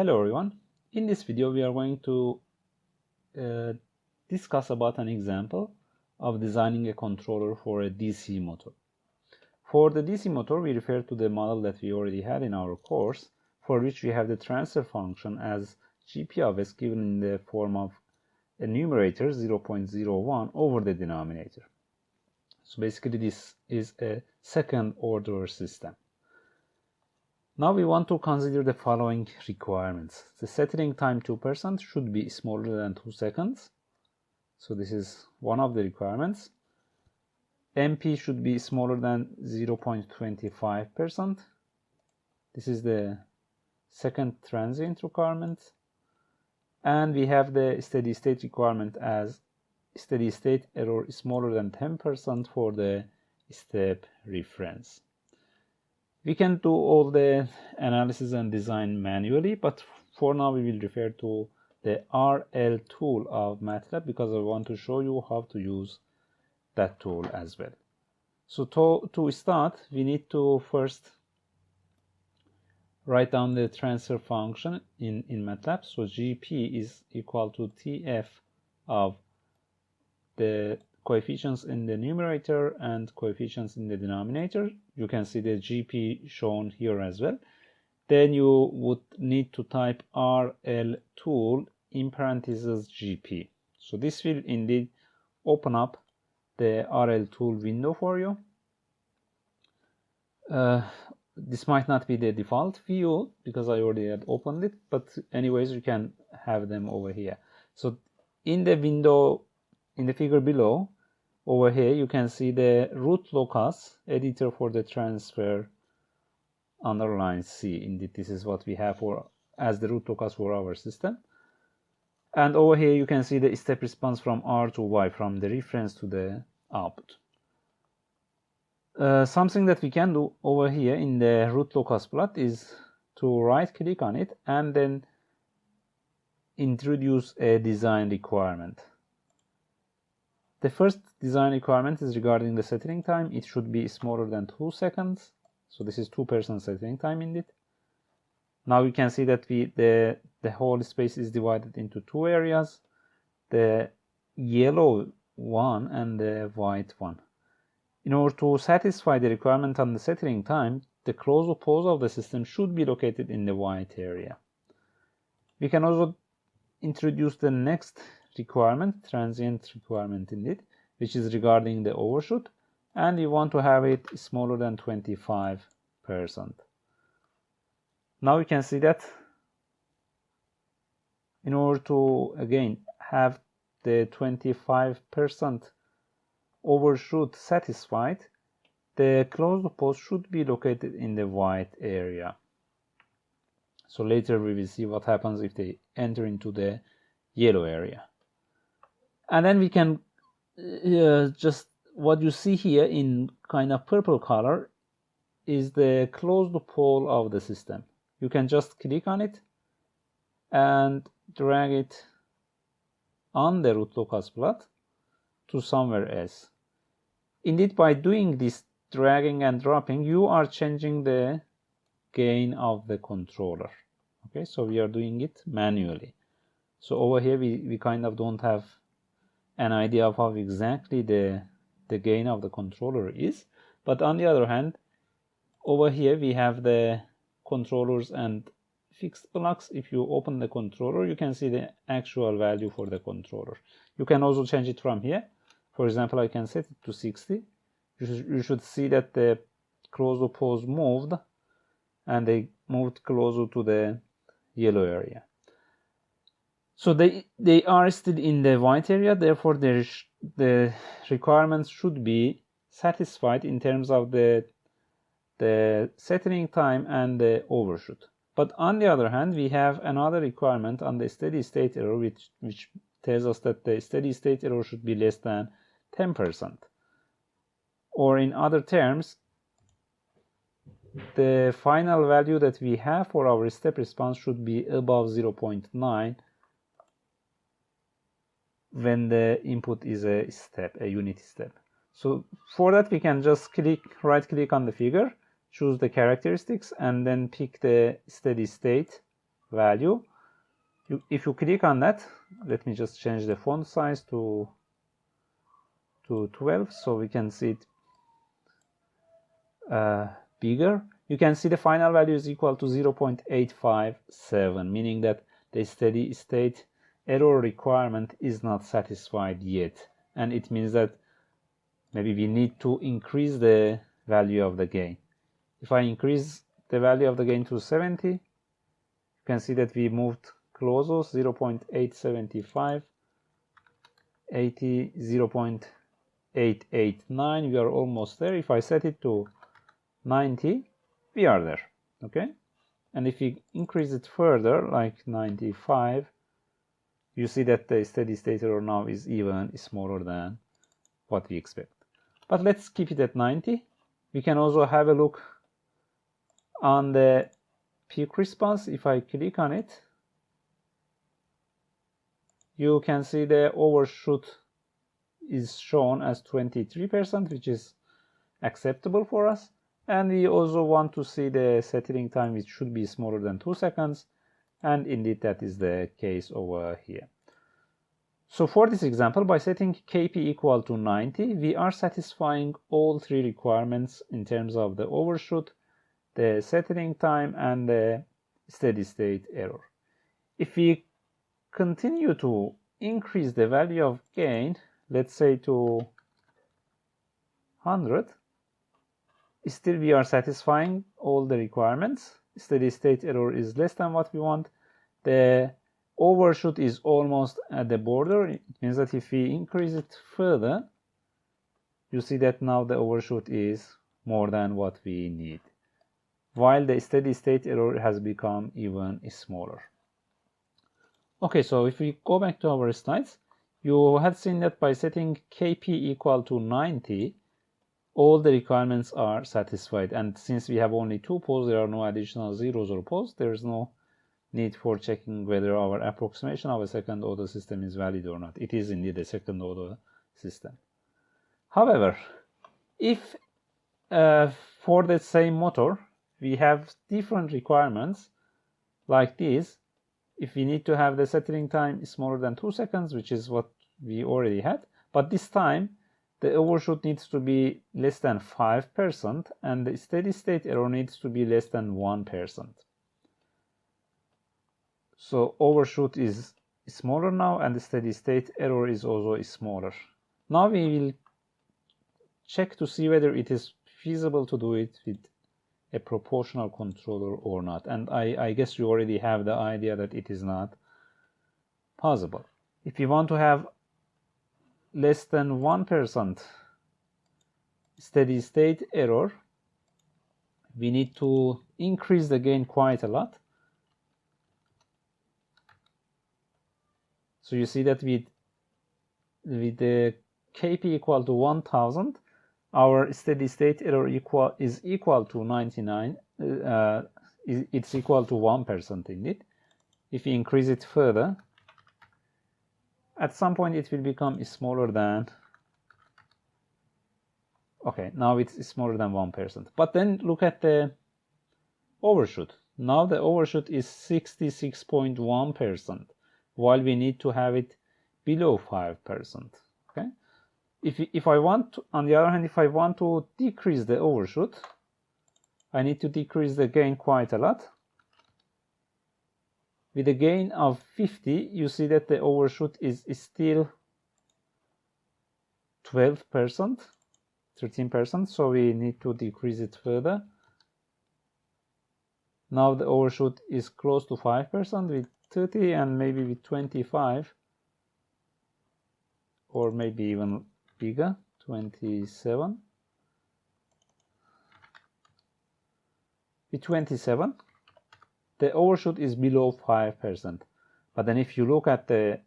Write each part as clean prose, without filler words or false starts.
Hello everyone. In this video we are going to discuss about an example of designing a controller for a DC motor. For the DC motor we refer to the model that we already had in our course, for which we have the transfer function as GP of S given in the form of a numerator 0.01 over the denominator. So basically this is a second order system. Now we want to consider the following requirements. The settling time 2% should be smaller than 2 seconds. So this is one of the requirements. MP should be smaller than 0.25%. This is the second transient requirement. And we have the steady state requirement as steady state error is smaller than 10% for the step reference. We can do all the analysis and design manually, but for now we will refer to the RLTOOL of Matlab because I want to show you how to use that tool as well. So to start, we need to first write down the transfer function in Matlab. So GP is equal to TF of the coefficients in the numerator and coefficients in the denominator. You can see the GP shown here as well. Then you would need to type RLTOOL in parentheses GP. So this will indeed open up the RLTOOL window for you. This might not be the default view because I already had opened it, but anyways you can have them over here. So in the window, in the figure below, over here you can see the Root-Locus editor for the transfer underline C. Indeed, this is what we have as the Root-Locus for our system. And over here you can see the step response from R to Y, from the reference to the output. Something that we can do over here in the Root-Locus plot is to right click on it and then introduce a design requirement. The first design requirement is regarding the settling time. It should be smaller than 2 seconds. So this is 2% settling time indeed. Now you can see that the whole space is divided into two areas, the yellow one and the white one. In order to satisfy the requirement on the settling time, the closed pose of the system should be located in the white area. We can also introduce the next requirement, transient requirement indeed, which is regarding the overshoot, and we want to have it smaller than 25%. Now you can see that in order to again have the 25% overshoot satisfied, the closed pose should be located in the white area. So later we will see what happens if they enter into the yellow area. And then we can just what you see here in kind of purple color is the closed pole of the system. You can just click on it and drag it on the Root-Locus plot to somewhere else. Indeed, by doing this dragging and dropping, you are changing the gain of the controller. Okay, so we are doing it manually. So over here we kind of don't have an idea of how exactly the gain of the controller is, but on the other hand, over here we have the controllers and fixed blocks. If you open the controller, you can see the actual value for the controller. You can also change it from here. For example, I can set it to 60. You should see that the closed pose moved and they moved closer to the yellow area. So they are still in the white area, therefore the requirements should be satisfied in terms of the settling time and the overshoot. But on the other hand, we have another requirement on the steady state error which tells us that the steady state error should be less than 10%. Or in other terms, the final value that we have for our step response should be above 0.9 when the input is a unit step. So for that we can just right click on the figure, choose the characteristics and then pick the steady state value. If you click on that, let me just change the font size to 12 so we can see it bigger. You can see the final value is equal to 0.857, meaning that the steady state error requirement is not satisfied yet, and it means that maybe we need to increase the value of the gain. If I increase the value of the gain to 70, you can see that we moved closer, 0.875, 80, 0.889, we are almost there. If I set it to 90, we are there, okay? And if we increase it further, like 95, you see that the steady state error now is even smaller than what we expect. But let's keep it at 90. We can also have a look on the peak response. If I click on it, you can see the overshoot is shown as 23%, which is acceptable for us. And we also want to see the settling time, which should be smaller than 2 seconds. And indeed, that is the case over here. So for this example, by setting Kp equal to 90, we are satisfying all three requirements in terms of the overshoot, the settling time, and the steady state error. If we continue to increase the value of gain, let's say to 100, still we are satisfying all the requirements. Steady state error is less than what we want. The overshoot is almost at the border. It means that if we increase it further, you see that now the overshoot is more than what we need, while the steady state error has become even smaller. Okay, so if we go back to our slides, you had seen that by setting Kp equal to 90, all the requirements are satisfied. And since we have only 2 poles, there are no additional zeros or poles. There is no need for checking whether our approximation of a second order system is valid or not. It is indeed a second order system. However, if for the same motor we have different requirements like this, if we need to have the settling time smaller than 2 seconds, which is what we already had, but this time the overshoot needs to be less than 5% and the steady state error needs to be less than 1%. So overshoot is smaller now and the steady state error is also smaller. Now we will check to see whether it is feasible to do it with a proportional controller or not. And I guess you already have the idea that it is not possible. If you want to have less than 1% steady state error, we need to increase the gain quite a lot. So you see that with the Kp equal to 1000, our steady state error is equal to 99. It's equal to 1% indeed. If we increase it further, at some point it will become smaller than, okay, now it's smaller than 1%. But then look at the overshoot. Now the overshoot is 66.1%, while we need to have it below 5%. Okay. If I want to, on the other hand, if I want to decrease the overshoot, I need to decrease the gain quite a lot. With a gain of 50, you see that the overshoot is still 12%, 13%, so we need to decrease it further. Now the overshoot is close to 5% with 30 and maybe with 25, or maybe even bigger, 27. With 27, the overshoot is below 5%. But then if you look at the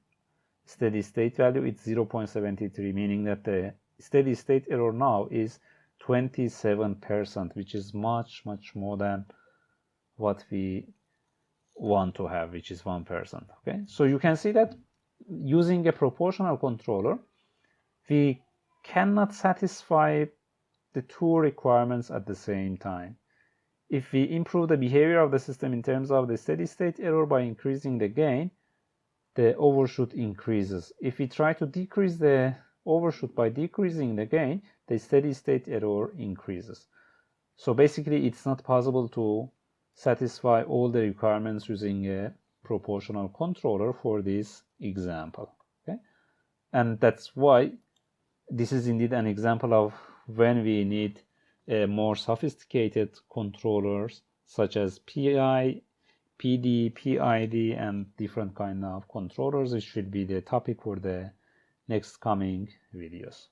steady state value, it's 0.73, meaning that the steady state error now is 27%, which is much, much more than what we want to have, which is 1%. Okay, so you can see that using a proportional controller, we cannot satisfy the two requirements at the same time. if we improve the behavior of the system in terms of the steady state error by increasing the gain, the overshoot increases. If we try to decrease the overshoot by decreasing the gain, the steady state error increases. So basically, it's not possible to satisfy all the requirements using a proportional controller for this example. Okay? And that's why this is indeed an example of when we need more sophisticated controllers such as PI, PD, PID, and different kind of controllers. It should be the topic for the next coming videos.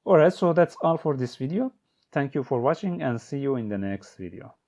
Alright, so that's all for this video. Thank you for watching and see you in the next video.